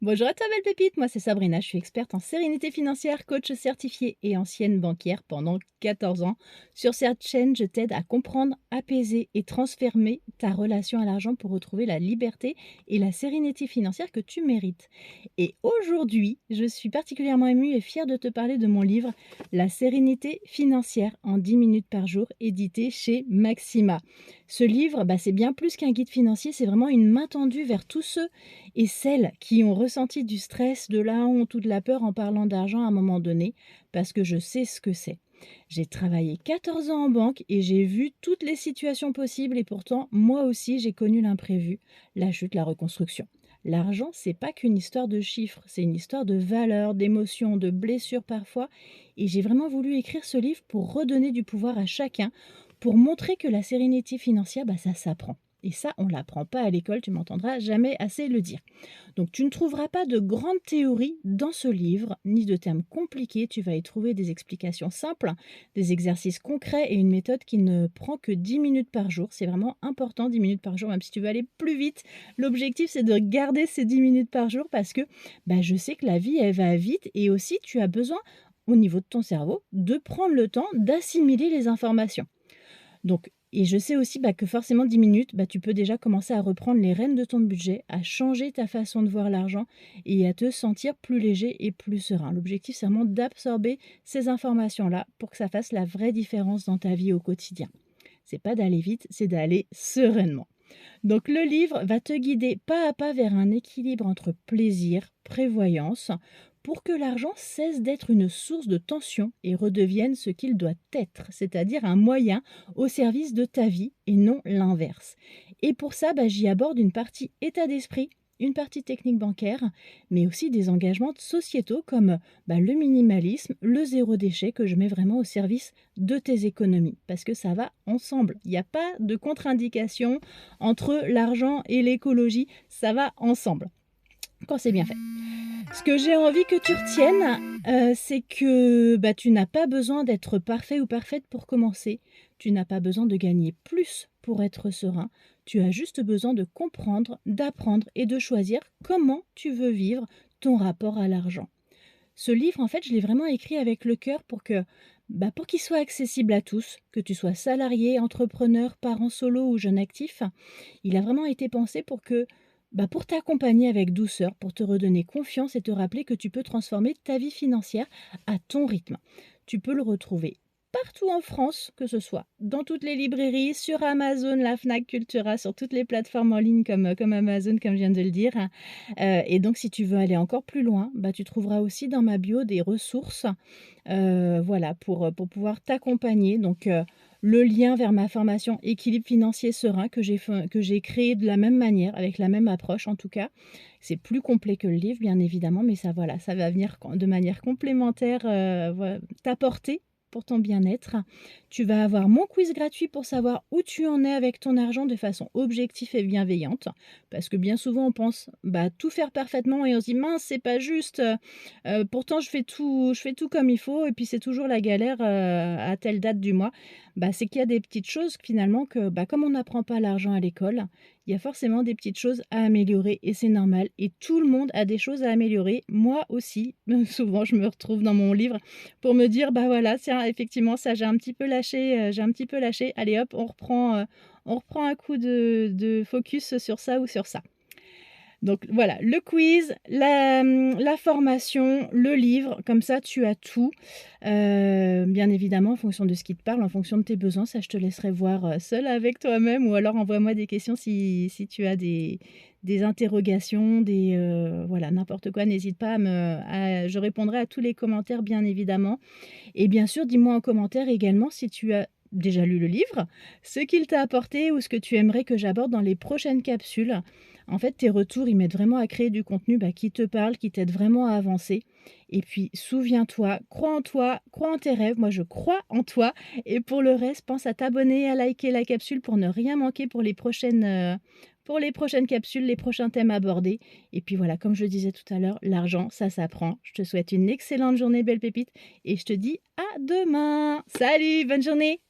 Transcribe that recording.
Bonjour à toi belle pépite, moi c'est Sabrina, je suis experte en sérénité financière, coach certifié et ancienne banquière pendant 14 ans. Sur cette chaîne, je t'aide à comprendre, apaiser et transformer ta relation à l'argent pour retrouver la liberté et la sérénité financière que tu mérites. Et aujourd'hui, je suis particulièrement émue et fière de te parler de mon livre La sérénité financière en 10 minutes par jour, édité chez Maxima. Ce livre, c'est bien plus qu'un guide financier, c'est vraiment une main tendue vers tous ceux et celles qui ont ressenti du stress, de la honte ou de la peur en parlant d'argent à un moment donné, parce que je sais ce que c'est. J'ai travaillé 14 ans en banque et j'ai vu toutes les situations possibles et pourtant, moi aussi, j'ai connu l'imprévu, la chute, la reconstruction. L'argent, c'est pas qu'une histoire de chiffres, c'est une histoire de valeurs, d'émotions, de blessures parfois. Et j'ai vraiment voulu écrire ce livre pour redonner du pouvoir à chacun, pour montrer que la sérénité financière, ça s'apprend. Et ça, on ne l'apprend pas à l'école, tu m'entendras jamais assez le dire. Donc tu ne trouveras pas de grandes théories dans ce livre, ni de termes compliqués, tu vas y trouver des explications simples, des exercices concrets et une méthode qui ne prend que 10 minutes par jour. C'est vraiment important, 10 minutes par jour, même si tu veux aller plus vite. L'objectif, c'est de garder ces 10 minutes par jour parce que je sais que la vie, elle va vite et aussi tu as besoin, au niveau de ton cerveau, de prendre le temps d'assimiler les informations. Donc et je sais aussi, que forcément 10 minutes, tu peux déjà commencer à reprendre les rênes de ton budget, à changer ta façon de voir l'argent et à te sentir plus léger et plus serein. L'objectif, c'est vraiment d'absorber ces informations-là pour que ça fasse la vraie différence dans ta vie au quotidien. C'est pas d'aller vite, c'est d'aller sereinement. Donc le livre va te guider pas à pas vers un équilibre entre plaisir, prévoyance, pour que l'argent cesse d'être une source de tension et redevienne ce qu'il doit être, c'est-à-dire un moyen au service de ta vie et non l'inverse. Et pour ça, j'y aborde une partie état d'esprit, une partie technique bancaire, mais aussi des engagements sociétaux comme le minimalisme, le zéro déchet que je mets vraiment au service de tes économies, parce que ça va ensemble. Il n'y a pas de contre-indication entre l'argent et l'écologie, ça va ensemble, quand c'est bien fait. Ce que j'ai envie que tu retiennes, c'est que, tu n'as pas besoin d'être parfait ou parfaite pour commencer. Tu n'as pas besoin de gagner plus pour être serein. Tu as juste besoin de comprendre, d'apprendre et de choisir comment tu veux vivre ton rapport à l'argent. Ce livre, en fait, je l'ai vraiment écrit avec le cœur pour qu'il soit accessible à tous, que tu sois salarié, entrepreneur, parent solo ou jeune actif. Il a vraiment été pensé pour t'accompagner avec douceur, pour te redonner confiance et te rappeler que tu peux transformer ta vie financière à ton rythme. Tu peux le retrouver partout en France, que ce soit dans toutes les librairies, sur Amazon, la Fnac, Cultura, sur toutes les plateformes en ligne comme Amazon, comme je viens de le dire. Et donc si tu veux aller encore plus loin, tu trouveras aussi dans ma bio des ressources, voilà, pour pouvoir t'accompagner. Donc le lien vers ma formation Équilibre financier serein que j'ai créé de la même manière, avec la même approche en tout cas. C'est plus complet que le livre, bien évidemment, mais ça, voilà, ça va venir de manière complémentaire, t'apporter pour ton bien-être. Tu vas avoir mon quiz gratuit pour savoir où tu en es avec ton argent de façon objective et bienveillante. Parce que bien souvent, on pense tout faire parfaitement et on se dit: «Mince, c'est pas juste, pourtant je fais tout comme il faut et puis c'est toujours la galère, à telle date du mois». C'est qu'il y a des petites choses finalement que, comme on n'apprend pas l'argent à l'école, il y a forcément des petites choses à améliorer et c'est normal et tout le monde a des choses à améliorer. Moi aussi, souvent je me retrouve dans mon livre pour me dire: voilà, tiens effectivement ça j'ai un petit peu lâché, allez hop on reprend un coup de focus sur ça ou sur ça». Donc voilà, le quiz, la formation, le livre, comme ça tu as tout. Bien évidemment en fonction de ce qui te parle, en fonction de tes besoins, ça je te laisserai voir, seule avec toi-même ou alors envoie-moi des questions si tu as des interrogations, voilà n'importe quoi, n'hésite pas je répondrai à tous les commentaires bien évidemment. Et bien sûr, dis-moi en commentaire également si tu as déjà lu le livre, ce qu'il t'a apporté ou ce que tu aimerais que j'aborde dans les prochaines capsules. En fait, tes retours, ils m'aident vraiment à créer du contenu qui te parle, qui t'aide vraiment à avancer. Et puis, souviens-toi, crois en tes rêves. Moi, je crois en toi. Et pour le reste, pense à t'abonner, à liker la capsule pour ne rien manquer pour les prochaines capsules, les prochains thèmes abordés. Et puis voilà, comme je le disais tout à l'heure, l'argent, ça s'apprend. Je te souhaite une excellente journée, belle pépite. Et je te dis à demain. Salut, bonne journée.